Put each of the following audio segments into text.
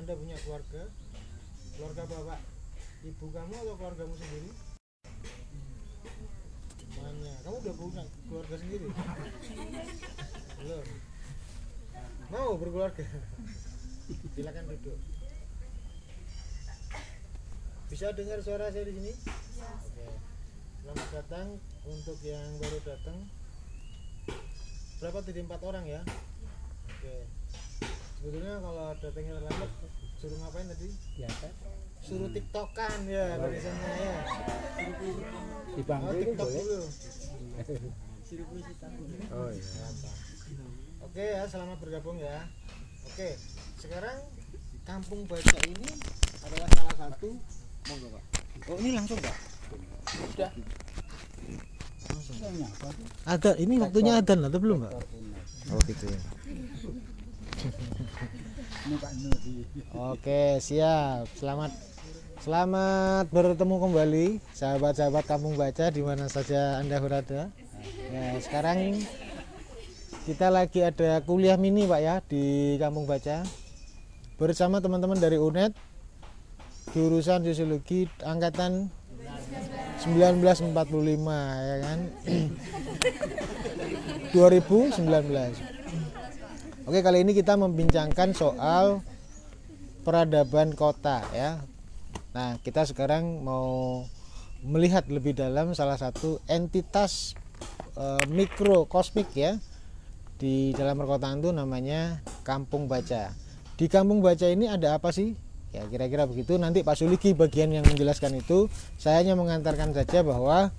Anda punya keluarga, keluarga bapak ibu kamu atau keluargamu sendiri? Mana? Kamu udah punya keluarga sendiri? Belum. Mau berkeluarga? Silakan duduk. Bisa dengar suara saya di sini? Oke. Selamat datang untuk yang baru datang. Berapa tadi? 4 orang ya? Oke. Sebetulnya kalau datangnya terlambat suruh ngapain tadi? Biasa. Suruh tiktokan ya tulisannya ya. Di bangku itu TikTok boleh. dulu. Oh iya. Oke ya, selamat bergabung ya. Oke, sekarang Kampung Baca ini adalah salah satu. Monggo Pak. Oh ini langsung Pak? Sudah. Ada, ini waktunya adzan atau belum Pak? Oh gitu ya. Oke, siap. Selamat bertemu kembali sahabat-sahabat Kampung Baca di mana saja Anda berada. Ya, sekarang kita lagi ada kuliah mini Pak ya di Kampung Baca bersama teman-teman dari UNED jurusan Sosiologi angkatan 1945 ya kan. 2019. Oke, kali ini kita membincangkan soal peradaban kota ya. Nah, kita sekarang mau melihat lebih dalam salah satu entitas mikrokosmik ya di dalam perkotaan itu, namanya Kampung Baca. Di Kampung Baca ini ada apa sih? Ya kira-kira begitu. Nanti Pak Suliki bagian yang menjelaskan itu. Saya hanya mengantarkan saja bahwa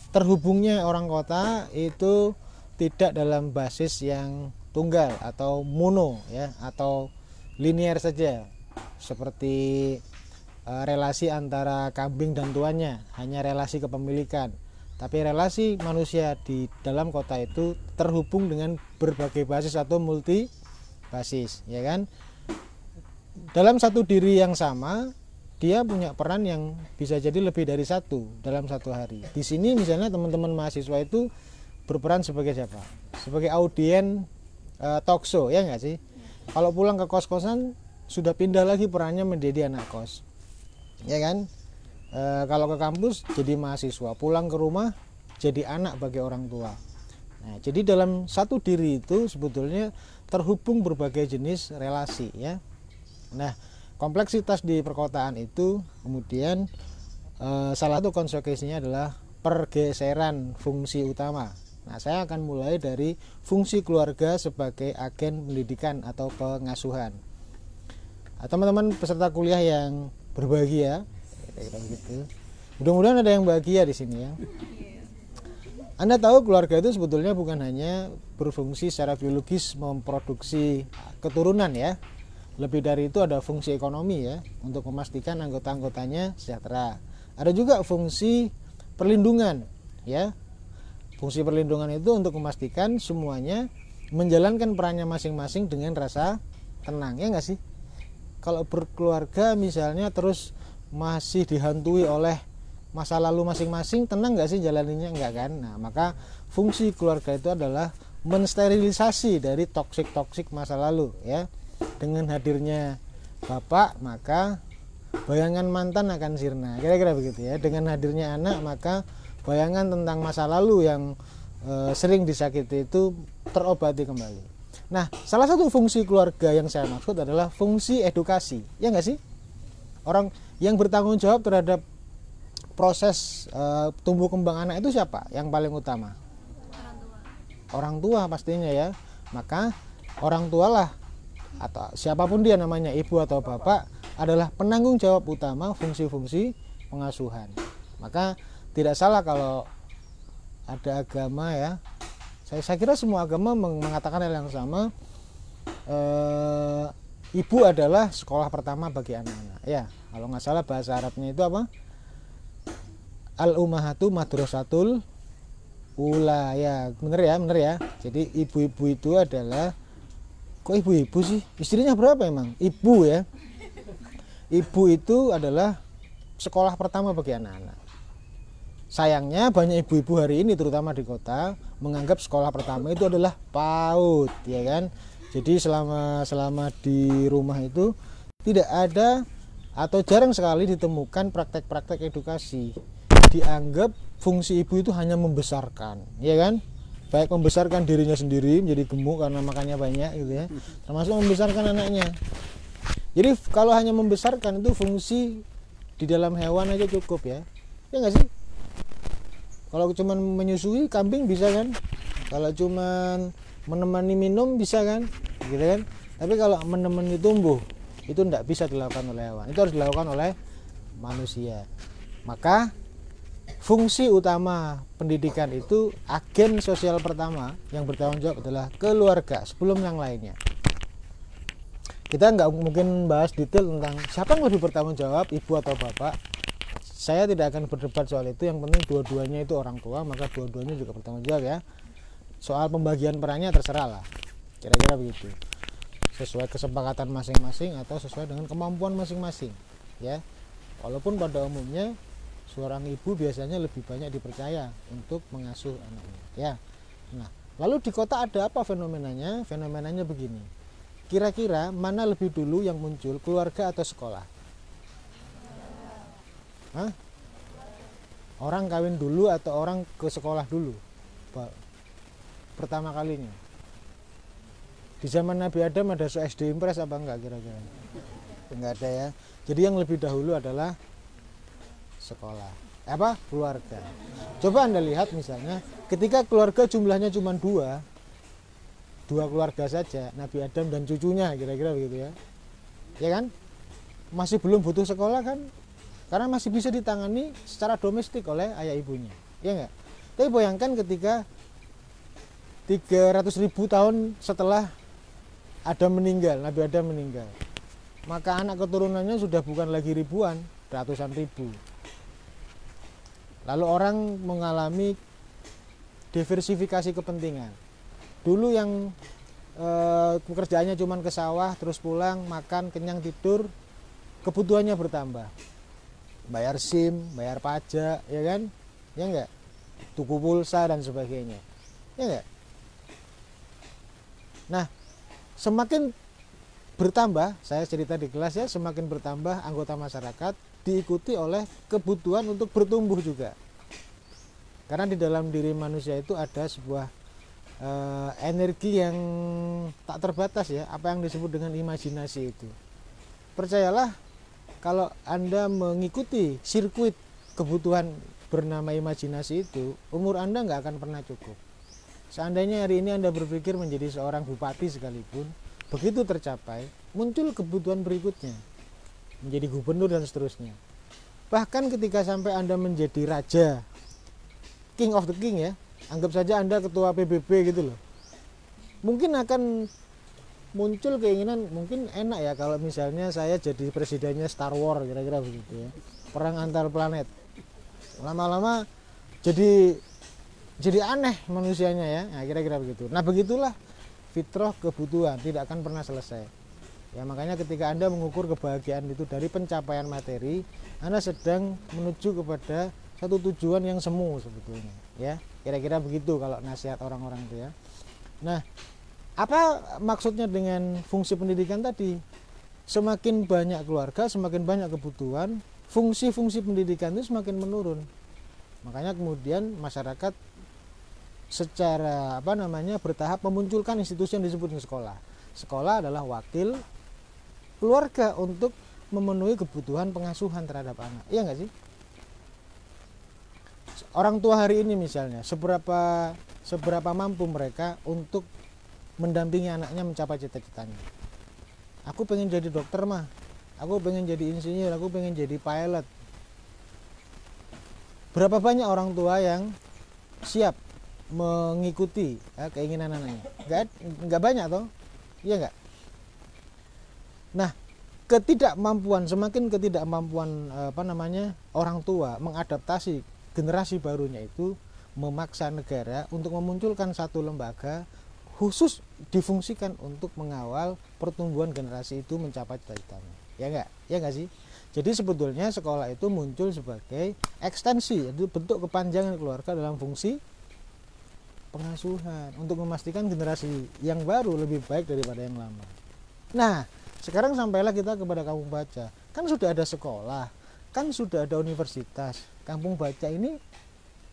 terhubungnya orang kota itu tidak dalam basis yang tunggal atau mono ya, atau linear saja seperti relasi antara kambing dan tuannya, hanya relasi kepemilikan. Tapi relasi manusia di dalam kota itu terhubung dengan berbagai basis atau multi basis ya kan. Dalam satu diri yang sama, dia punya peran yang bisa jadi lebih dari satu dalam satu hari. Di sini misalnya teman-teman mahasiswa itu berperan sebagai siapa? Sebagai audien talk show ya nggak sih? Kalau pulang ke kos-kosan sudah pindah lagi perannya menjadi anak kos, ya kan? Kalau ke kampus jadi mahasiswa, pulang ke rumah jadi anak bagi orang tua. Nah, jadi dalam satu diri itu sebetulnya terhubung berbagai jenis relasi ya. Nah, kompleksitas di perkotaan itu kemudian salah satu konsekuensinya adalah pergeseran fungsi utama. Nah, saya akan mulai dari fungsi keluarga sebagai agen pendidikan atau pengasuhan. Teman-teman peserta kuliah yang berbahagia, gitu. Mudah-mudahan ada yang bahagia di sini ya. Anda tahu keluarga itu sebetulnya bukan hanya berfungsi secara biologis memproduksi keturunan ya. Lebih dari itu ada fungsi ekonomi ya, untuk memastikan anggota-anggotanya sejahtera. Ada juga fungsi perlindungan ya. Fungsi perlindungan itu untuk memastikan semuanya menjalankan perannya masing-masing dengan rasa tenang ya nggak sih? Kalau berkeluarga misalnya terus masih dihantui oleh masa lalu masing-masing, tenang nggak sih jalaninya? Enggak kan? Nah, maka fungsi keluarga itu adalah mensterilisasi dari toksik masa lalu ya. Dengan hadirnya bapak, maka bayangan mantan akan sirna, kira-kira begitu ya. Dengan hadirnya anak, maka bayangan tentang masa lalu yang sering disakiti itu terobati kembali. Nah, salah satu fungsi keluarga yang saya maksud adalah fungsi edukasi, ya nggak sih? Orang yang bertanggung jawab terhadap proses tumbuh kembang anak itu siapa? Yang paling utama? Orang tua pastinya ya. Maka orang tualah, atau siapapun dia namanya, ibu atau bapak, adalah penanggung jawab utama fungsi-fungsi pengasuhan. Maka tidak salah kalau ada agama ya, saya kira semua agama mengatakan hal yang sama. Ibu adalah sekolah pertama bagi anak-anak ya. Kalau nggak salah bahasa Arabnya itu apa? Al-ummahatu madrasatul ula ya, bener ya. Jadi ibu-ibu itu adalah, kok ibu-ibu sih? Istrinya berapa emang? Ibu ya. Ibu itu adalah sekolah pertama bagi anak-anak. Sayangnya banyak ibu-ibu hari ini terutama di kota menganggap sekolah pertama itu adalah PAUD ya kan. Jadi selama di rumah itu tidak ada atau jarang sekali ditemukan praktek-praktek edukasi. Dianggap fungsi ibu itu hanya membesarkan, ya kan? Baik membesarkan dirinya sendiri menjadi gemuk karena makannya banyak gitu ya, termasuk membesarkan anaknya. Jadi kalau hanya membesarkan itu fungsi di dalam hewan aja cukup ya nggak sih? Kalau cuman menyusui kambing bisa kan? Kalau cuman menemani minum bisa kan? Gitu kan? Tapi kalau menemani tumbuh itu tidak bisa dilakukan oleh hewan, itu harus dilakukan oleh manusia. Maka fungsi utama pendidikan itu, agen sosial pertama yang bertanggung jawab adalah keluarga sebelum yang lainnya. Kita nggak mungkin bahas detail tentang siapa yang lebih bertanggung jawab, ibu atau bapak. Saya tidak akan berdebat soal itu, yang penting dua-duanya itu orang tua, maka dua-duanya juga bertanggung jawab ya. Soal pembagian perannya terserah lah, kira-kira begitu, sesuai kesepakatan masing-masing atau sesuai dengan kemampuan masing-masing ya. Walaupun pada umumnya seorang ibu biasanya lebih banyak dipercaya untuk mengasuh anaknya ya. Nah, lalu di kota ada apa fenomenanya? Fenomenanya begini, kira-kira mana lebih dulu yang muncul, keluarga atau sekolah? Hah? Orang kawin dulu atau orang ke sekolah dulu pertama kalinya? Di zaman Nabi Adam ada SD Impres apa enggak kira-kira? Enggak ada ya. Jadi yang lebih dahulu adalah sekolah. Keluarga. Coba Anda lihat misalnya ketika keluarga jumlahnya cuma dua keluarga saja, Nabi Adam dan cucunya, kira-kira begitu ya. Ya kan? Masih belum butuh sekolah kan? Karena masih bisa ditangani secara domestik oleh ayah ibunya. Ya enggak? Tapi bayangkan ketika 300.000 tahun setelah Adam meninggal, Nabi Adam meninggal, maka anak keturunannya sudah bukan lagi ribuan, ratusan ribu. Lalu orang mengalami diversifikasi kepentingan. Dulu yang pekerjaannya cuma ke sawah, terus pulang, makan, kenyang, tidur, kebutuhannya bertambah. Bayar SIM, bayar pajak, ya kan? Ya enggak? Tuku pulsa dan sebagainya. Ya enggak? Nah, semakin bertambah, saya cerita di kelas ya, semakin bertambah anggota masyarakat diikuti oleh kebutuhan untuk bertumbuh juga. Karena di dalam diri manusia itu ada sebuah energi yang tak terbatas ya, apa yang disebut dengan imajinasi itu. Percayalah, kalau Anda mengikuti sirkuit kebutuhan bernama imajinasi itu, umur Anda nggak akan pernah cukup. Seandainya hari ini Anda berpikir menjadi seorang bupati sekalipun, begitu tercapai, muncul kebutuhan berikutnya, menjadi gubernur dan seterusnya. Bahkan ketika sampai Anda menjadi raja, king of the king ya, anggap saja Anda ketua PBB gitu loh, mungkin akan muncul keinginan, mungkin enak ya kalau misalnya saya jadi presidennya Star Wars, kira-kira begitu ya, perang antar planet. Lama-lama jadi aneh manusianya ya, nah, kira-kira begitu. Nah, begitulah fitrah kebutuhan, tidak akan pernah selesai ya. Makanya ketika Anda mengukur kebahagiaan itu dari pencapaian materi, Anda sedang menuju kepada satu tujuan yang semu sebetulnya ya, kira-kira begitu kalau nasihat orang-orang itu ya. Nah, apa maksudnya dengan fungsi pendidikan tadi? Semakin banyak keluarga, semakin banyak kebutuhan, fungsi-fungsi pendidikan itu semakin menurun. Makanya kemudian masyarakat secara bertahap memunculkan institusi yang disebut sekolah. Sekolah adalah wakil keluarga untuk memenuhi kebutuhan pengasuhan terhadap anak. Iya nggak sih? Orang tua hari ini misalnya, seberapa mampu mereka untuk mendampingi anaknya mencapai cita-citanya. Aku pengen jadi dokter mah, aku pengen jadi insinyur, aku pengen jadi pilot. Berapa banyak orang tua yang siap mengikuti keinginan anaknya? Enggak banyak toh, iya enggak? Nah, semakin ketidakmampuan orang tua mengadaptasi generasi barunya itu memaksa negara untuk memunculkan satu lembaga khusus difungsikan untuk mengawal pertumbuhan generasi itu mencapai cita-citanya. Ya enggak? Ya enggak sih? Jadi sebetulnya sekolah itu muncul sebagai ekstensi, itu bentuk kepanjangan keluarga dalam fungsi pengasuhan untuk memastikan generasi yang baru lebih baik daripada yang lama. Nah, sekarang sampailah kita kepada kampung baca. Kan sudah ada sekolah, kan sudah ada universitas. Kampung baca ini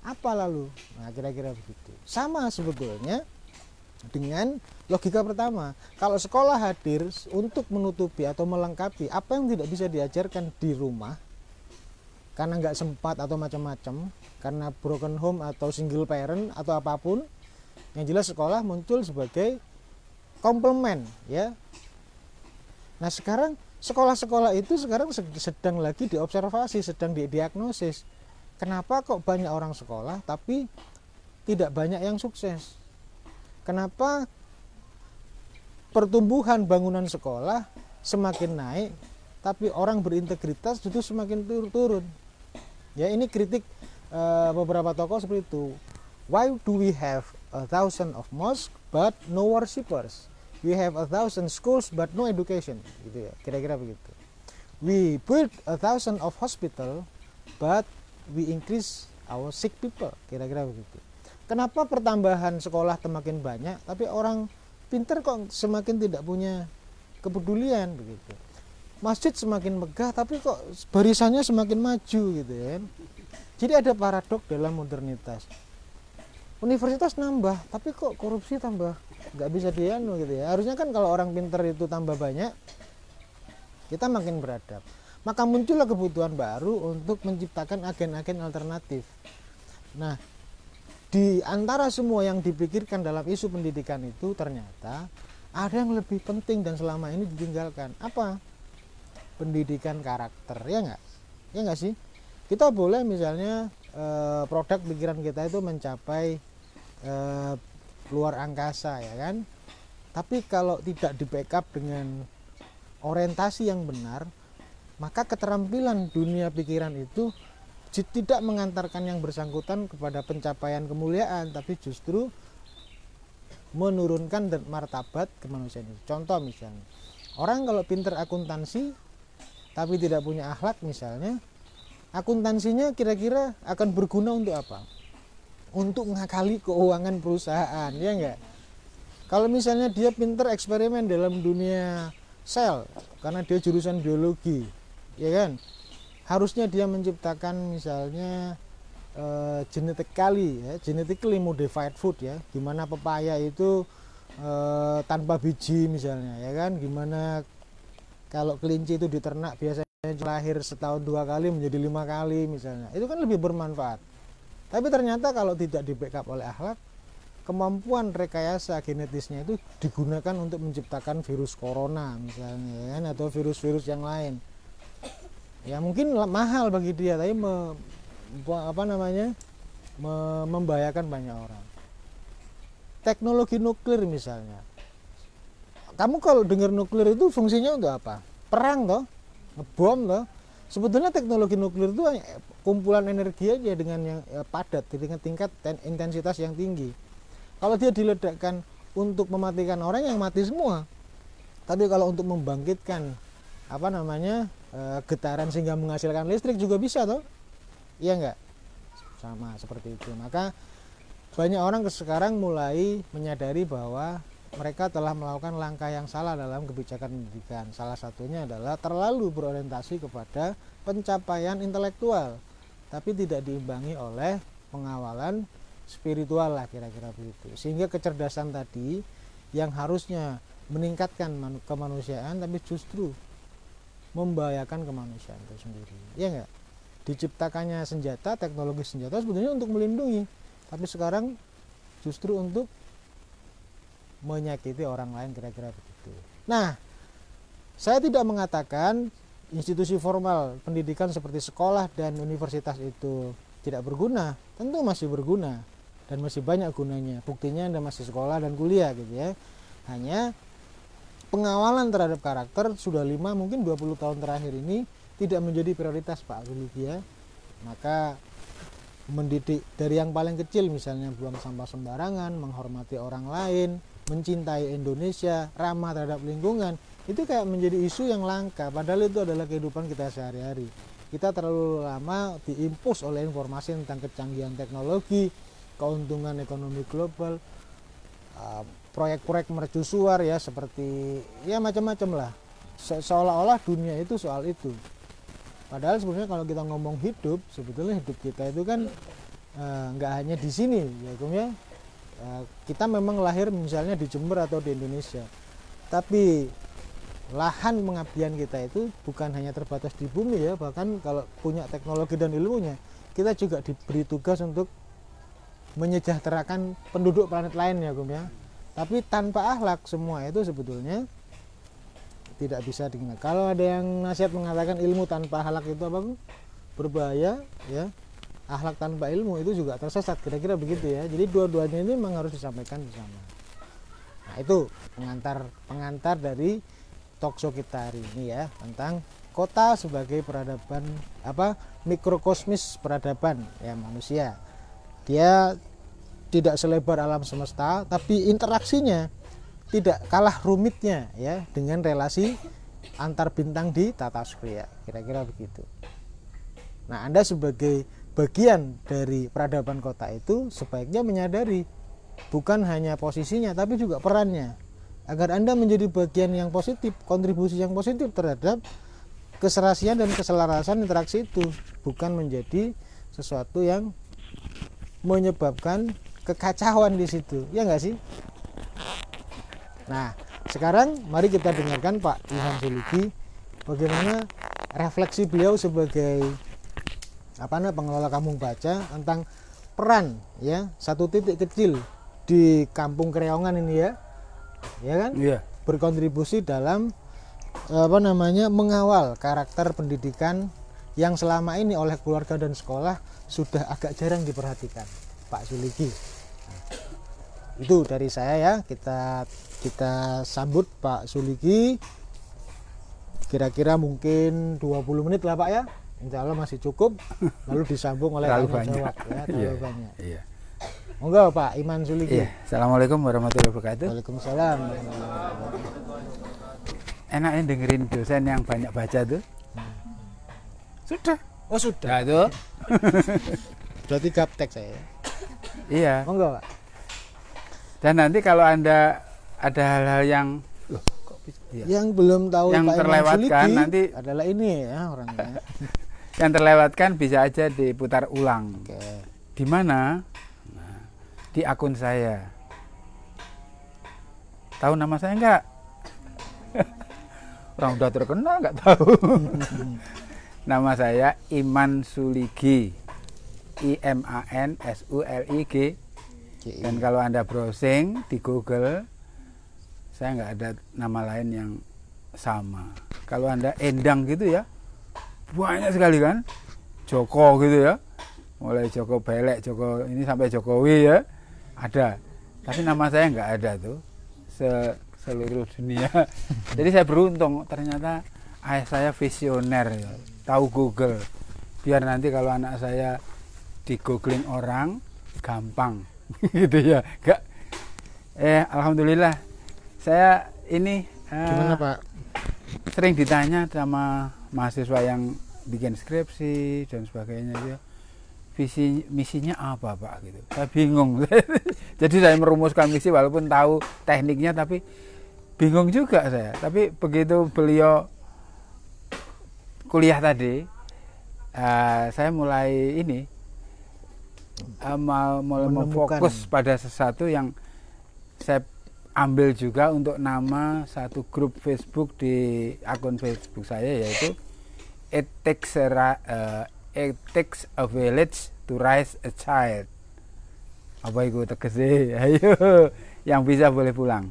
apa lalu? Nah, kira-kira begitu. Sama sebetulnya dengan logika pertama. Kalau sekolah hadir untuk menutupi atau melengkapi apa yang tidak bisa diajarkan di rumah karena nggak sempat atau macam-macam, karena broken home atau single parent atau apapun, yang jelas sekolah muncul sebagai komplement, ya. Nah, sekarang sekolah-sekolah itu sekarang sedang lagi diobservasi, sedang didiagnosis. Kenapa kok banyak orang sekolah tapi tidak banyak yang sukses? Kenapa pertumbuhan bangunan sekolah semakin naik tapi orang berintegritas itu semakin turun? Ya, ini kritik beberapa tokoh seperti itu. Why do we have 1,000 of mosques but no worshippers? We have 1,000 schools but no education, gitu ya, kira-kira begitu. We build 1,000 of hospital but we increase our sick people, kira-kira begitu. Kenapa pertambahan sekolah semakin banyak tapi orang pinter kok semakin tidak punya kepedulian, begitu. Masjid semakin megah tapi kok barisannya semakin maju, gitu ya. Jadi ada paradok dalam modernitas. Universitas nambah tapi kok korupsi tambah nggak bisa dianu, gitu ya. Harusnya kan kalau orang pinter itu tambah banyak, kita makin beradab. Maka muncullah kebutuhan baru untuk menciptakan agen-agen alternatif. Nah, di antara semua yang dipikirkan dalam isu pendidikan itu ternyata ada yang lebih penting dan selama ini ditinggalkan. Apa? Pendidikan karakter, ya nggak? Ya nggak sih? Kita boleh misalnya produk pikiran kita itu mencapai luar angkasa, ya kan? Tapi kalau tidak di backup dengan orientasi yang benar, maka keterampilan dunia pikiran itu tidak mengantarkan yang bersangkutan kepada pencapaian kemuliaan, tapi justru menurunkan martabat kemanusiaan itu. Contoh misalnya, orang kalau pinter akuntansi tapi tidak punya akhlak misalnya, akuntansinya kira-kira akan berguna untuk apa? Untuk mengakali keuangan perusahaan, ya enggak? Kalau misalnya dia pinter eksperimen dalam dunia sel karena dia jurusan biologi, ya kan? Harusnya dia menciptakan misalnya genetically modified food, ya. Gimana pepaya itu tanpa biji misalnya, ya kan? Gimana kalau kelinci itu diternak biasanya lahir setahun 2 kali menjadi 5 kali misalnya. Itu kan lebih bermanfaat. Tapi ternyata kalau tidak di backup oleh akhlak, kemampuan rekayasa genetisnya itu digunakan untuk menciptakan virus corona misalnya, ya kan? Atau virus-virus yang lain. Ya mungkin mahal bagi dia, tapi membahayakan banyak orang. Teknologi nuklir misalnya. Kamu kalau dengar nuklir itu fungsinya untuk apa? Perang toh, ngebom toh. Sebetulnya teknologi nuklir itu kumpulan energi aja dengan yang padat, dengan tingkat intensitas yang tinggi. Kalau dia diledakkan untuk mematikan orang, yang mati semua. Tapi kalau untuk membangkitkan getaran sehingga menghasilkan listrik juga bisa toh, iya enggak? Sama seperti itu. Maka banyak orang sekarang mulai menyadari bahwa mereka telah melakukan langkah yang salah dalam kebijakan pendidikan. Salah satunya adalah terlalu berorientasi kepada pencapaian intelektual, tapi tidak diimbangi oleh pengawalan spiritual lah, kira-kira begitu. Sehingga kecerdasan tadi yang harusnya meningkatkan kemanusiaan tapi justru membahayakan kemanusiaan itu sendiri, ya enggak? Diciptakannya senjata, teknologi senjata sebetulnya untuk melindungi, tapi sekarang justru untuk menyakiti orang lain, kira-kira begitu. Nah, saya tidak mengatakan institusi formal pendidikan seperti sekolah dan universitas itu tidak berguna. Tentu masih berguna dan masih banyak gunanya. Buktinya Anda masih sekolah dan kuliah, gitu ya. Hanya pengawalan terhadap karakter sudah 5 mungkin 20 tahun terakhir ini tidak menjadi prioritas Pak Wilujia. Maka mendidik dari yang paling kecil, misalnya buang sampah sembarangan, menghormati orang lain, mencintai Indonesia, ramah terhadap lingkungan, itu kayak menjadi isu yang langka, padahal itu adalah kehidupan kita sehari-hari. Kita terlalu lama diimpus oleh informasi tentang kecanggihan teknologi, keuntungan ekonomi global, proyek-proyek mercusuar ya, seperti ya macam-macam lah. Seolah-olah dunia itu soal itu. Padahal sebenarnya kalau kita ngomong hidup, sebetulnya hidup kita itu kan nggak hanya di sini ya Kum ya. Kita memang lahir misalnya di Jember atau di Indonesia, tapi lahan pengabdian kita itu bukan hanya terbatas di bumi ya, bahkan kalau punya teknologi dan ilmunya, kita juga diberi tugas untuk menyejahterakan penduduk planet lain ya Kum ya. Tapi tanpa akhlak semua itu sebetulnya tidak bisa diingat. Kalau ada yang nasihat mengatakan ilmu tanpa akhlak itu apa Kum? Berbahaya ya. Akhlak tanpa ilmu itu juga tersesat, kira-kira begitu ya. Jadi dua-duanya ini memang harus disampaikan bersama. Nah, itu pengantar dari talkshow kita hari ini ya, tentang kota sebagai peradaban mikrokosmis peradaban ya manusia. Dia tidak selebar alam semesta, tapi interaksinya tidak kalah rumitnya ya dengan relasi antar bintang di tata surya, kira-kira begitu. Nah, Anda sebagai bagian dari peradaban kota itu sebaiknya menyadari bukan hanya posisinya tapi juga perannya, agar Anda menjadi bagian yang positif, kontribusi yang positif terhadap keserasian dan keselarasan interaksi itu, bukan menjadi sesuatu yang menyebabkan kekacauan di situ, ya enggak sih? Nah, sekarang mari kita dengarkan Pak Ilham Suliki bagaimana refleksi beliau sebagai pengelola kampung baca tentang peran ya satu titik kecil di Kampung Kreongan ini ya kan? Iya. Berkontribusi dalam mengawal karakter pendidikan yang selama ini oleh keluarga dan sekolah sudah agak jarang diperhatikan, Pak Suliki. Itu dari saya ya, kita sambut Pak Suliki. Kira-kira mungkin 20 menit lah Pak ya. Insya Allah masih cukup, lalu disambung oleh tanya jawab ya, terlalu banyak. Iya. Monggo Pak Iman Suliki. Iya. Assalamualaikum warahmatullahi wabarakatuh. Waalaikumsalam. Enaknya dengerin dosen yang banyak baca tuh. Sudah. Oh sudah. Nah, tuh. Berarti gaptek saya. Iya. Monggo Pak. Dan nanti kalau Anda ada hal-hal yang yang belum tahu yang Pak terlewatkan Suliki nanti adalah ini ya orangnya. Yang terlewatkan bisa aja diputar ulang. Oke. Di mana? Nah, di akun saya. Tahu nama saya enggak? Orang udah terkenal enggak tahu. Nama saya Iman Suligi. IMANSULIG. Dan kalau Anda browsing di Google, saya nggak ada nama lain yang sama. Kalau Anda Endang gitu ya, banyak sekali kan. Joko gitu ya, mulai Joko Belek, Joko ini sampai Jokowi ya, ada. Tapi nama saya nggak ada tuh seluruh dunia. Jadi saya beruntung, ternyata ayah saya visioner ya, tahu Google. Biar nanti kalau anak saya di googling orang gampang gitu ya. Gak alhamdulillah saya ini Gimana Pak? Sering ditanya sama mahasiswa yang bikin skripsi dan sebagainya ya, visi misinya apa Pak gitu. Saya bingung. Jadi saya merumuskan misi walaupun tahu tekniknya tapi bingung juga saya. Tapi begitu beliau kuliah tadi, saya mulai ini mau fokus pada sesuatu yang saya ambil juga untuk nama satu grup Facebook di akun Facebook saya, yaitu It takes a village to raise a child. Apa itu tegese? Ayo, yang bisa boleh pulang.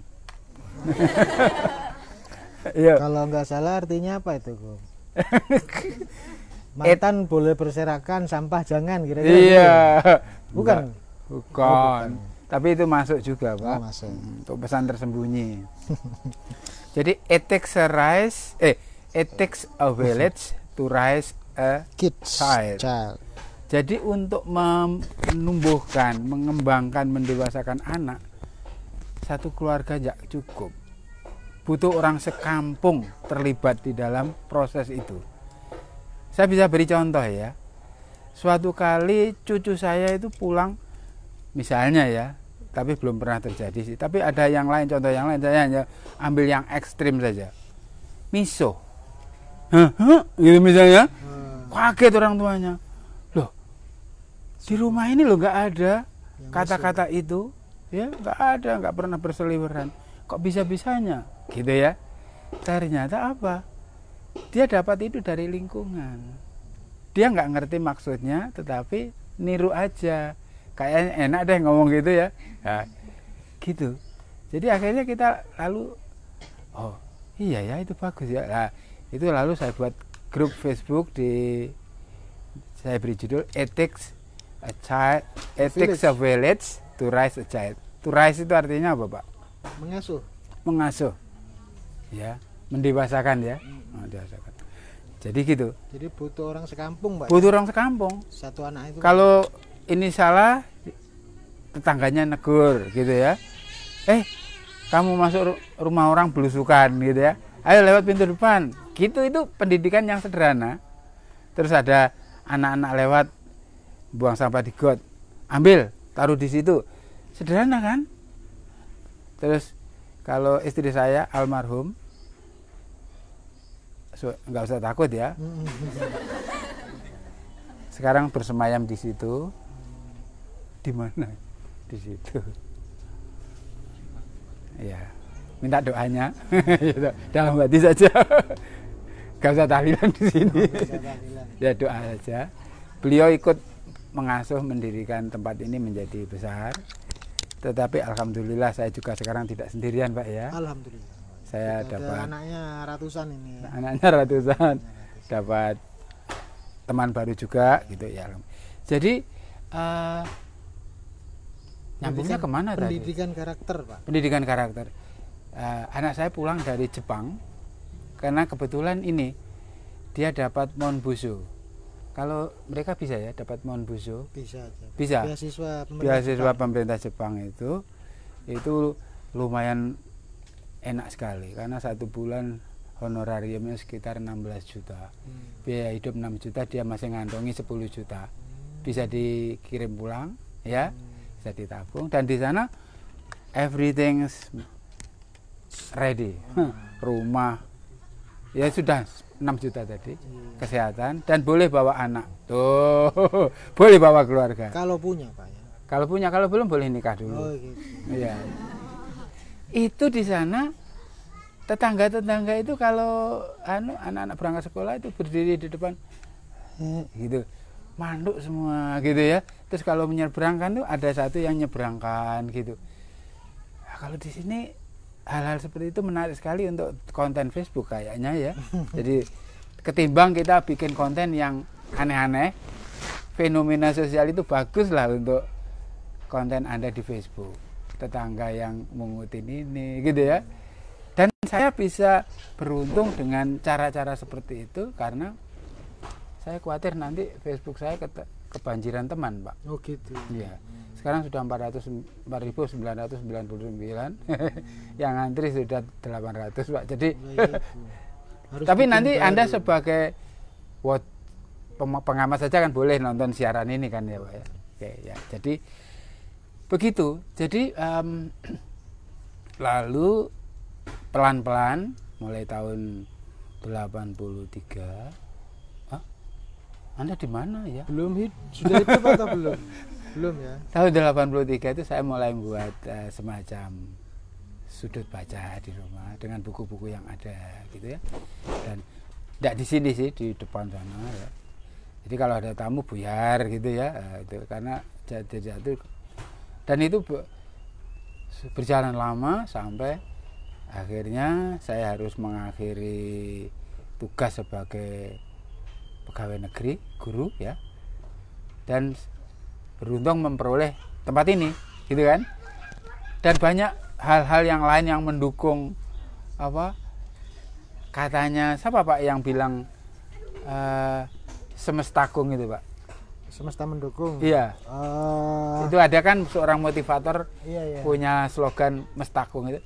Kalau nggak salah artinya apa itu, Kum? Mantan boleh berserakan, sampah jangan, kira-kira. Iya. Bukan. Bukan. Tapi itu masuk juga, Pak. Oh, masuk. Untuk pesan tersembunyi. Jadi it takes a village to raise a child. Jadi untuk menumbuhkan, mengembangkan, mendewasakan anak, satu keluarga tidak cukup. Butuh orang sekampung terlibat di dalam proses itu. Saya bisa beri contoh ya. Suatu kali cucu saya itu pulang, Misalnya ya, tapi belum pernah terjadi sih. Tapi ada yang lain, contoh yang lain, saya hanya ambil yang ekstrim saja. Miso. Gitu misalnya. Kaget orang tuanya. Loh, di rumah ini loh nggak ada kata-kata itu. Ya, nggak ada, nggak pernah berseliweran. Kok bisa-bisanya? Gitu ya. Ternyata apa? Dia dapat itu dari lingkungan. Dia nggak ngerti maksudnya, tetapi niru aja. Kayaknya enak deh ngomong gitu ya. Nah, gitu. Jadi akhirnya kita lalu, oh iya ya itu bagus ya. Nah, itu lalu saya buat grup Facebook saya beri judul Ethics a Village to Raise a Child. To raise itu artinya apa, Pak? Mengasuh. Mengasuh. Ya, mendewasakan ya. Mendewasakan. Jadi gitu. Jadi butuh orang sekampung, Pak. Butuh orang sekampung. Satu anak itu. Kalau ini salah, tetangganya negur gitu ya. Kamu masuk rumah orang belusukan gitu ya. Ayo lewat pintu depan. Gitu, itu pendidikan yang sederhana. Terus ada anak-anak lewat buang sampah di got. Ambil, taruh di situ. Sederhana kan? Terus kalau istri saya almarhum, nggak usah takut ya. Sekarang bersemayam di situ. Di mana? Di situ. Ya, minta doanya dalam hati saja. Gak usah tahlilan di sini. Ya doa saja. Beliau ikut mengasuh mendirikan tempat ini menjadi besar. Tetapi alhamdulillah saya juga sekarang tidak sendirian, Pak ya. Alhamdulillah. Saya Ada dapat anaknya ratusan ini. Ya. Anaknya ratusan. Dapat teman baru juga gitu ya. Jadi nyambungnya kemana tadi? Pendidikan karakter, Pak. Pendidikan karakter. Anak saya pulang dari Jepang karena kebetulan ini dia dapat Monbusu. Kalau mereka bisa ya dapat Monbusu? Bisa aja. Bisa. Beasiswa pemerintah Jepang itu lumayan enak sekali karena 1 bulan honorariumnya sekitar 16 juta. Biaya hidup 6 juta, dia masih ngantongi 10 juta. Bisa dikirim pulang ya. Bisa ditabung dan di sana everything's ready. Rumah ya sudah 6 juta tadi, kesehatan dan boleh bawa anak. Tuh, boleh bawa keluarga. Kalau punya, Pak ya. Kalau punya, kalau belum boleh nikah dulu. Oh, gitu. Iya. Itu di sana tetangga-tetangga itu kalau anak-anak berangkat sekolah itu berdiri di depan gitu. Manduk semua gitu ya. Terus kalau menyeberangkan tuh ada satu yang nyeberangkan gitu. Nah, kalau di sini hal-hal seperti itu menarik sekali untuk konten Facebook kayaknya ya. Jadi ketimbang kita bikin konten yang aneh-aneh, fenomena sosial itu bagus lah untuk konten Anda di Facebook. Tetangga yang mengutin ini gitu ya. Dan saya bisa beruntung dengan cara-cara seperti itu karena saya khawatir nanti Facebook saya kebanjiran teman, Pak. Oh gitu. Iya. Sekarang sudah 4.999. Yang antri sudah 800, Pak. Jadi tapi nanti Anda sebagai pengamat saja kan boleh nonton siaran ini kan ya, Pak ya. Oke, ya. Jadi begitu. Jadi lalu pelan-pelan mulai tahun 83. Anda di mana ya? Belum sudah hidup atau belum? Belum ya. Tahun 83 itu saya mulai membuat semacam sudut baca di rumah dengan buku-buku yang ada gitu ya. Dan tidak di sini sih, di depan sana ya. Jadi kalau ada tamu buyar gitu ya, itu karena jatuh. Dan itu berjalan lama sampai akhirnya saya harus mengakhiri tugas sebagai pegawai negeri, guru ya, dan beruntung memperoleh tempat ini, gitu kan. Dan banyak hal-hal yang lain yang mendukung apa? Katanya siapa Pak yang bilang semestagung itu Pak? Semesta mendukung. Iya. Itu ada kan seorang motivator punya slogan mestakung itu.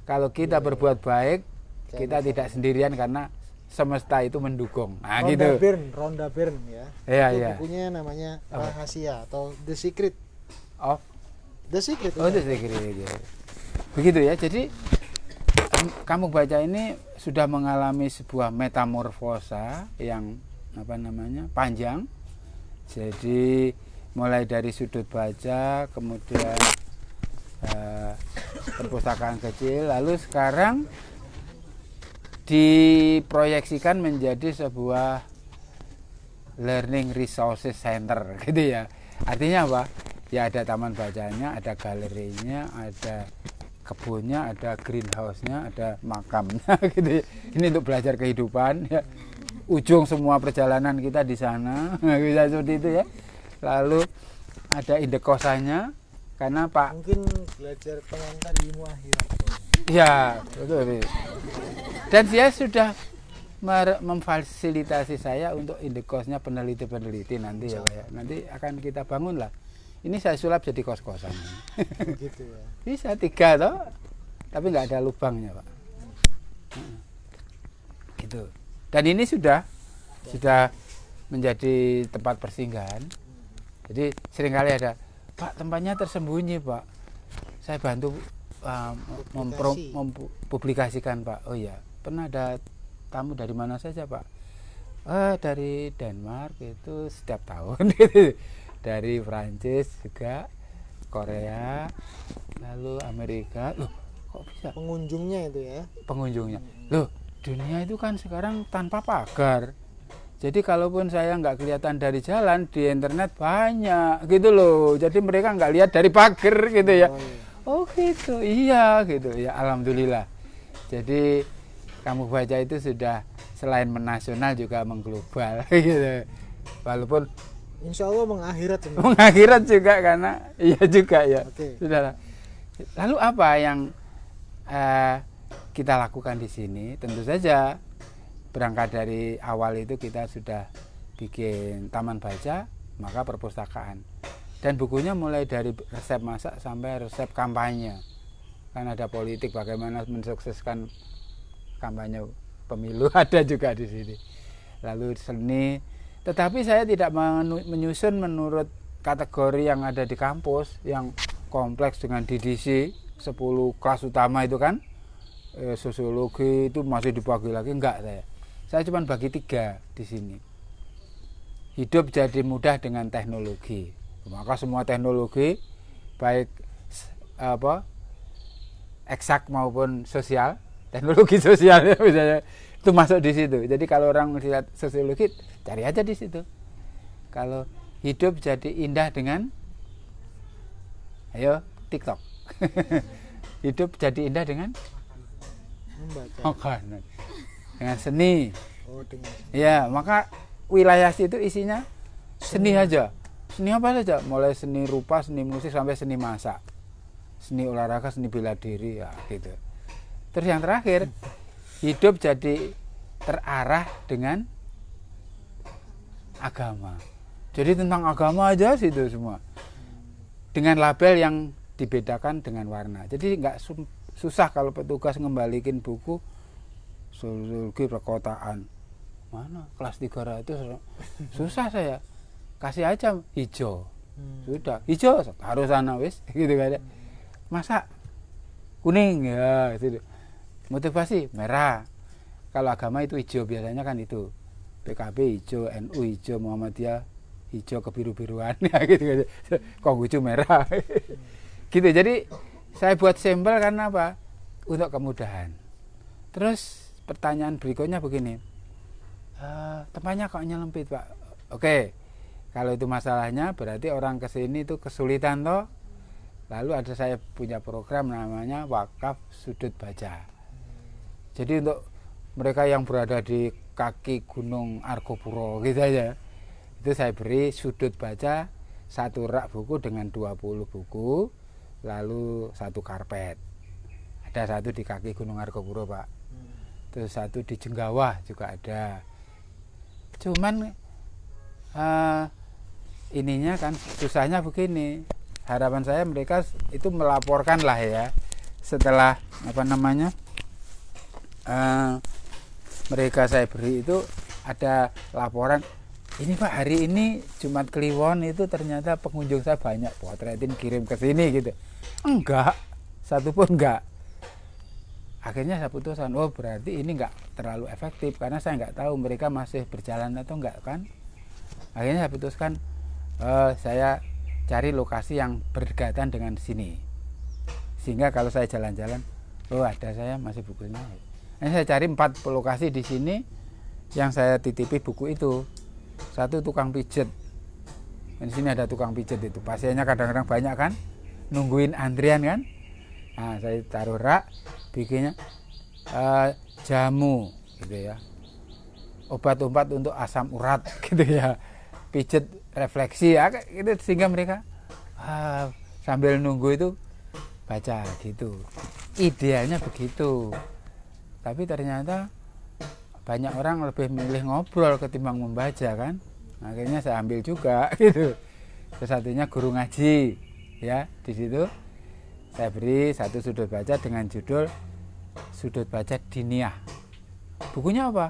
Kalau kita berbuat baik, kita tidak sendirian karena semesta itu mendukung. Nah, Rhonda Byrne ya. Iya, itu iya. bukunya namanya Rahasia atau The Secret of The Secret. Oh, The Secret. Ya. Begitu ya. Jadi kamu baca ini sudah mengalami sebuah metamorfosa yang panjang. Jadi mulai dari sudut baca, kemudian perpustakaan kecil, lalu sekarang diproyeksikan menjadi sebuah learning resources center gitu ya. Artinya apa? Ya ada taman bacanya, ada galerinya, ada kebunnya, ada greenhouse-nya, ada makamnya gitu ya. Ini untuk belajar kehidupan ya. Ujung semua perjalanan kita di sana bisa seperti itu ya. Lalu ada indekosanya karena Pak mungkin belajar pengantar ilmu akhirat. Ya, betul. Dan dia sudah memfasilitasi saya untuk indekosnya peneliti-peneliti nanti ya Pak ya. Nanti akan kita bangun lah. Ini saya sulap jadi kos-kosan. Gitu ya. Bisa 3 toh, tapi nggak ada lubangnya Pak. Gitu. Dan ini sudah menjadi tempat persinggahan. Jadi seringkali ada, Pak tempatnya tersembunyi Pak. Saya bantu mempublikasikan Pak. Oh ya, pernah ada tamu dari mana saja Pak? Dari Denmark itu setiap tahun. Dari Prancis juga, Korea, lalu Amerika. Loh, kok bisa? Pengunjungnya itu ya? Pengunjungnya. Loh, dunia itu kan sekarang tanpa pagar. Jadi kalaupun saya nggak kelihatan dari jalan, di internet banyak gitu loh. Jadi mereka nggak lihat dari pagar gitu ya. Oh gitu, iya gitu ya. Alhamdulillah. Jadi kamu baca itu sudah selain menasional juga mengglobal gitu. Walaupun Insya Allah mengakhirat juga karena iya juga ya. Oke. Sudah. Lalu apa yang kita lakukan di sini? Tentu saja berangkat dari awal itu kita sudah bikin taman baca, maka perpustakaan. Dan bukunya mulai dari resep masak sampai resep kampanye. Kan ada politik bagaimana mensukseskan kampanye pemilu ada juga di sini. Lalu seni, tetapi saya tidak menyusun menurut kategori yang ada di kampus yang kompleks dengan DDC 10 kelas utama itu kan. Sosiologi itu masih dibagi lagi, enggak saya. Saya cuma bagi 3 di sini. Hidup jadi mudah dengan teknologi. Maka semua teknologi baik eksak maupun sosial, teknologi sosial ya misalnya, itu masuk di situ. Jadi kalau orang melihat sosiologi, cari aja di situ. Kalau hidup jadi indah dengan TikTok. Hidup jadi indah dengan membaca. Dengan seni. Oh, dengan Ya, maka wilayah situ isinya seni aja. Seni apa saja? Mulai seni rupa, seni musik sampai seni masak. Seni olahraga, seni bela diri ya gitu. Terus yang terakhir, hidup jadi terarah dengan agama. Jadi tentang agama aja situ semua. Dengan label yang dibedakan dengan warna. Jadi nggak susah kalau petugas ngembalikin buku sosiologi perkotaan. Mana kelas 300 susah saya. Kasih aja hijau. Sudah, hijau harus sana wis gitu kan. Masa kuning ya gitu. Motivasi merah. Kalau agama itu hijau biasanya kan itu. PKB hijau, NU hijau, Muhammadiyah hijau kebiru-biruan ya gitu. Konghucu merah. Gitu. Jadi saya buat sampel karena apa? Untuk kemudahan. Terus pertanyaan berikutnya begini. Tempatnya kok nyelempit, Pak? Oke. Kalau itu masalahnya berarti orang kesini itu kesulitan toh. Lalu ada saya punya program namanya Wakaf Sudut Baca. Jadi untuk mereka yang berada di kaki Gunung Argopuro gitu aja, itu saya beri sudut baca 1 rak buku dengan 20 buku, lalu 1 karpet. Ada 1 di kaki Gunung Argopuro, Pak. Terus 1 di Jenggawah juga ada. Cuman ininya kan susahnya begini. Harapan saya mereka itu melaporkan lah ya, setelah mereka saya beri itu ada laporan ini Pak, hari ini Jumat Kliwon itu ternyata pengunjung saya banyak, potretin kirim ke sini gitu. Enggak, satu pun enggak. Akhirnya saya putuskan, oh berarti ini enggak terlalu efektif karena saya enggak tahu mereka masih berjalan atau enggak kan. Akhirnya saya putuskan saya cari lokasi yang berdekatan dengan sini. Sehingga kalau saya jalan-jalan, oh ada saya masih bukunya. Nah, saya cari 4 lokasi di sini yang saya titipi buku itu. Satu tukang pijet. Di sini ada tukang pijet itu. Pasiennya kadang-kadang banyak kan, nungguin antrian kan. Nah, saya taruh rak, bikinnya jamu gitu ya. Obat-obat untuk asam urat gitu ya. Pijet refleksi ya gitu, sehingga mereka sambil nunggu itu baca gitu. Idealnya begitu. Tapi ternyata banyak orang lebih milih ngobrol ketimbang membaca kan. Akhirnya saya ambil juga gitu. Terus satunya guru ngaji ya, di situ saya beri satu sudut baca dengan judul Sudut Baca Diniyah. Bukunya apa?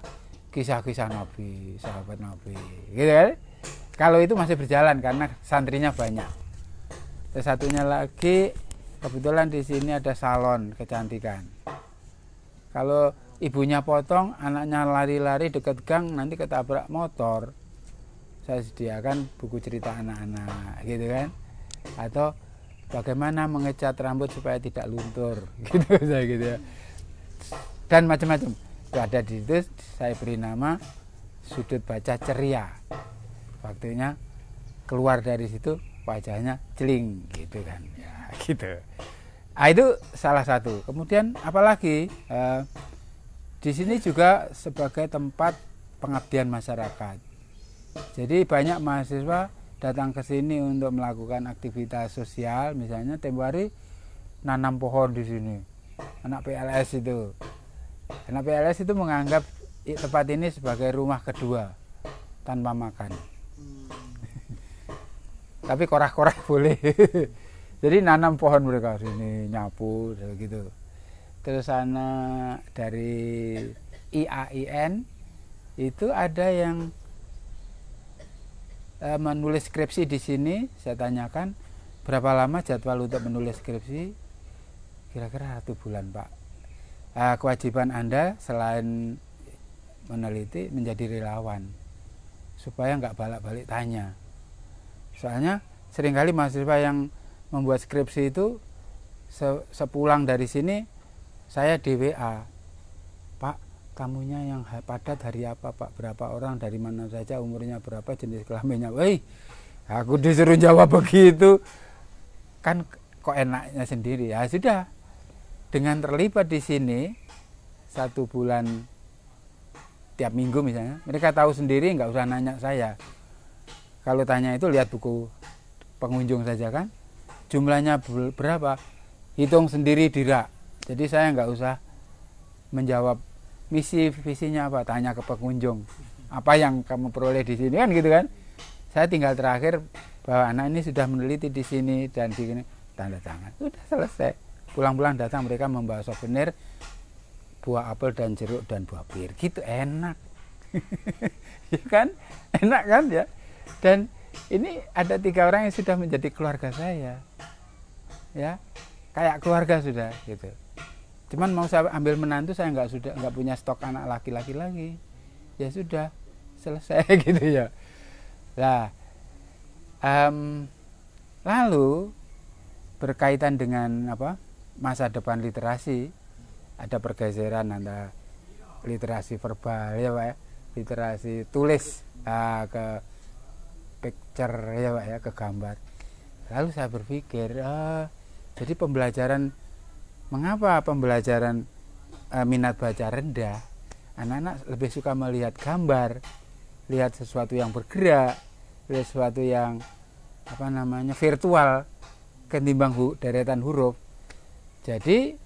Kisah-kisah Nabi, sahabat Nabi gitu kan. Kalau itu masih berjalan karena santrinya banyak. Terus satunya lagi kebetulan di sini ada salon kecantikan. Kalau ibunya potong, anaknya lari-lari dekat gang, nanti ketabrak motor. Saya sediakan buku cerita anak-anak, gitu kan? Atau bagaimana mengecat rambut supaya tidak luntur, gitu saya gitu ya. Dan macam-macam. Itu ada di situ, saya beri nama Sudut Baca Ceria. Waktunya keluar dari situ, wajahnya celing, gitu kan? Ya, gitu. Nah, itu salah satu. Kemudian apalagi di sini juga sebagai tempat pengabdian masyarakat. Jadi banyak mahasiswa datang ke sini untuk melakukan aktivitas sosial, misalnya tempo hari nanam pohon di sini. Anak PLS itu, anak PLS itu menganggap tempat ini sebagai rumah kedua tanpa makan. Tapi korak-korak boleh. Jadi nanam pohon mereka sini, nyapu gitu. Terus sana dari IAIN itu ada yang menulis skripsi di sini. Saya tanyakan berapa lama jadwal untuk menulis skripsi. Kira-kira 1 bulan Pak. Kewajiban Anda selain meneliti menjadi relawan supaya nggak balik-balik tanya. Soalnya seringkali mahasiswa yang membuat skripsi itu sepulang dari sini saya di WA, Pak, tamunya yang padat hari apa Pak, berapa orang, dari mana saja, umurnya berapa, jenis kelaminnya. Wih, aku disuruh jawab begitu kan, kok enaknya sendiri. Ya sudah, dengan terlibat di sini 1 bulan tiap minggu misalnya, mereka tahu sendiri, nggak usah nanya saya. Kalau tanya itu lihat buku pengunjung saja kan, jumlahnya berapa, hitung sendiri di rak. Jadi saya nggak usah menjawab misi visinya apa, tanya ke pengunjung apa yang kamu peroleh di sini kan gitu kan. Saya tinggal terakhir bahwa anak ini sudah meneliti di sini dan di sini, tanda tangan, sudah selesai. Pulang-pulang datang mereka membawa souvenir buah apel dan jeruk dan buah pir, gitu enak. Ya kan, enak kan ya. Dan ini ada 3 orang yang sudah menjadi keluarga saya, ya kayak keluarga sudah gitu. Cuman mau saya ambil menantu, saya nggak punya stok anak laki-laki lagi. Ya sudah, selesai gitu ya. Nah, lalu berkaitan dengan apa, masa depan literasi, ada pergeseran antara literasi verbal ya Pak ya, literasi tulis ke picture ya Pak ya, ke gambar. Lalu saya berpikir, jadi pembelajaran, mengapa pembelajaran minat baca rendah? Anak-anak lebih suka melihat gambar, lihat sesuatu yang bergerak, lihat sesuatu yang apa namanya virtual ketimbang deretan huruf. Jadi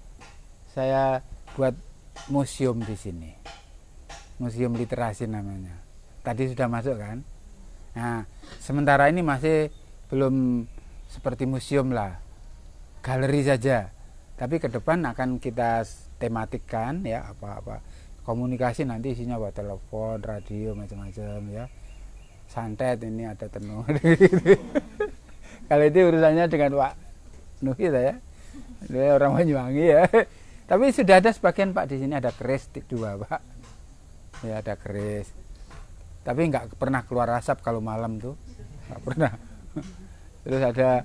saya buat museum di sini, museum literasi namanya. Tadi sudah masuk kan? Nah, sementara ini masih belum seperti museum lah, galeri saja. Tapi ke depan akan kita tematikkan ya, apa-apa komunikasi nanti isinya apa, telepon, radio, macam-macam ya. santet, ini ada tenun. Kalau itu urusannya dengan Pak Nuhi ya. Dia orang Banyuwangi ya. Tapi sudah ada sebagian Pak di sini ada keris 2 Pak. Ya ada keris. Tapi nggak pernah keluar asap kalau malam tuh. Nggak pernah. Terus ada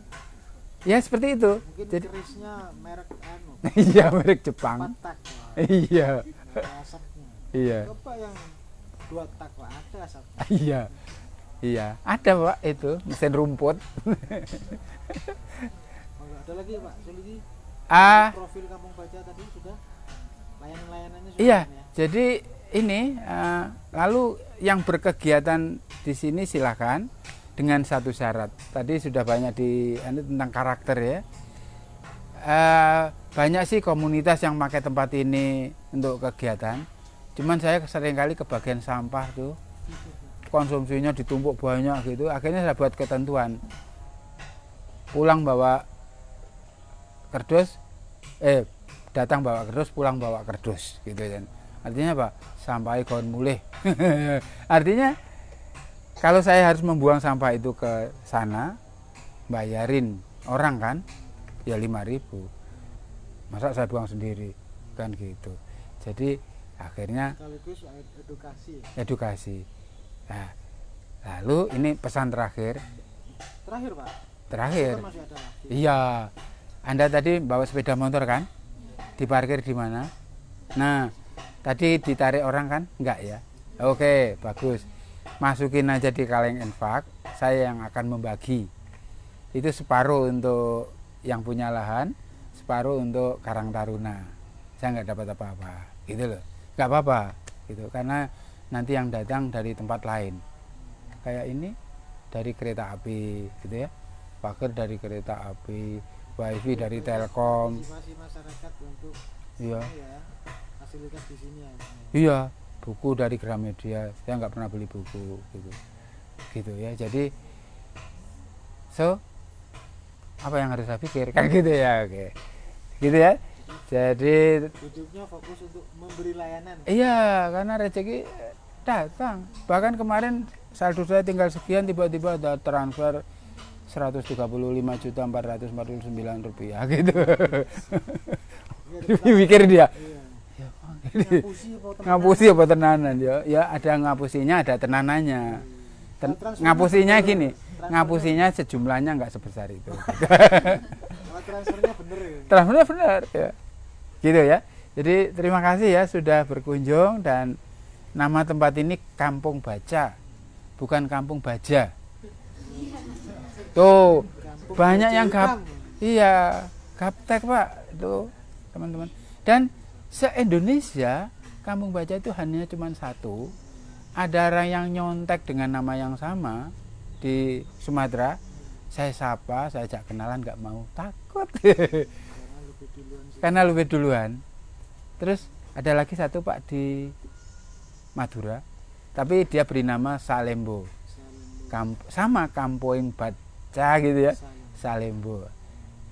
ya seperti itu. Mungkin jadi kerisnya merek anu. iya merek Jepang. Tak. Iya. Asapnya. Iya. Coba yang 2 tak Pak, ada asapnya. Iya. Iya, ada Pak itu mesin rumput. Oh, ada lagi Pak, Suliki. Profil Kampung Baca tadi sudah, layanan-layanannya sudah. Iya, ya? jadi ini lalu yang berkegiatan di sini silakan dengan satu syarat. Tadi sudah banyak tentang karakter ya. Banyak sih komunitas yang pakai tempat ini untuk kegiatan. Cuman saya seringkali kebagian sampah tuh, konsumsinya ditumpuk banyak gitu. Akhirnya saya buat ketentuan, pulang bawa kardus, datang bawa kardus, pulang bawa kardus gitu kan. Artinya apa? Sampai kawan mulih. Artinya kalau saya harus membuang sampah itu ke sana, bayarin orang kan, ya 5.000. Masa saya buang sendiri kan gitu. Jadi akhirnya sekaligus edukasi. Edukasi. Nah, lalu ini pesan terakhir. Terakhir Pak. Terakhir. Masih ada lagi. Iya. Anda tadi bawa sepeda motor kan? Diparkir di mana? Nah, tadi ditarik orang kan? Enggak ya? Oke, bagus. Masukin aja di kaleng infak, saya yang akan membagi. Itu separuh untuk yang punya lahan, separuh untuk Karang Taruna. Saya nggak dapat apa-apa, gitu loh. Nggak apa-apa, gitu. Karena nanti yang datang dari tempat lain. Kayak ini dari kereta api, gitu ya. Pagar dari kereta api, wifi dari Telkom. Motivasi masyarakat untuk Iya. ya, fasilitas di sini ya. Iya, buku dari Gramedia. Saya nggak pernah beli buku gitu ya. Jadi apa yang harus saya pikir kan gitu ya. Oke, gitu ya. Jadi hidupnya fokus untuk memberi layanan. iya, karena rezeki datang. Bahkan kemarin saldo saya tinggal sekian, tiba-tiba ada transfer 135.449 rupiah gitu. Mikir dia. Iya. Ngapusi apa tenanan ya? Ya ada ngapusinya, ada tenanannya. Ngapusinya gini, ngapusinya sejumlahnya nggak sebesar itu. Kalau transfernya bener ya. Transfernya benar ya. Gitu ya. Jadi terima kasih ya sudah berkunjung, dan nama tempat ini Kampung Baca, bukan Kampung Baja. Tuh, banyak yang iya, gaptek Pak, itu teman-teman. Dan se-Indonesia Kampung Baca itu hanya cuma satu. Ada orang yang nyontek dengan nama yang sama di Sumatera. Saya sapa, saya ajak kenalan, nggak mau, takut. Karena lebih duluan. Terus ada lagi satu Pak di Madura, tapi dia beri nama Salembo. Sama Kampung Baca gitu ya, Salembo.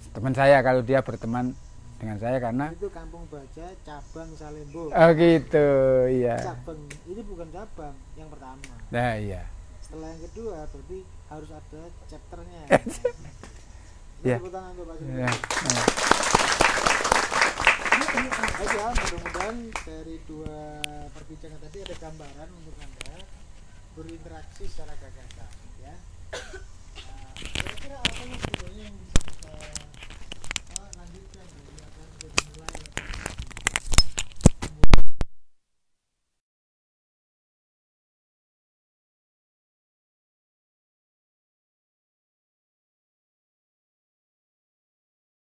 Teman saya kalau dia berteman dengan saya karena itu Kampung Baca cabang Salembo. Oh gitu, iya. Cabang ini bukan cabang yang pertama. Nah iya. Setelah yang kedua berarti harus ada chapternya. Ya. Tepuk tangan untuk Pak Suri. Ya. Baik ya, mudah-mudahan dari 2 perbincangan tadi ada gambaran untuk Anda berinteraksi secara gagasan ya. Kira-kira apa yang sebetulnya yang bisa kita lanjutkan dari apa yang sudah dimulai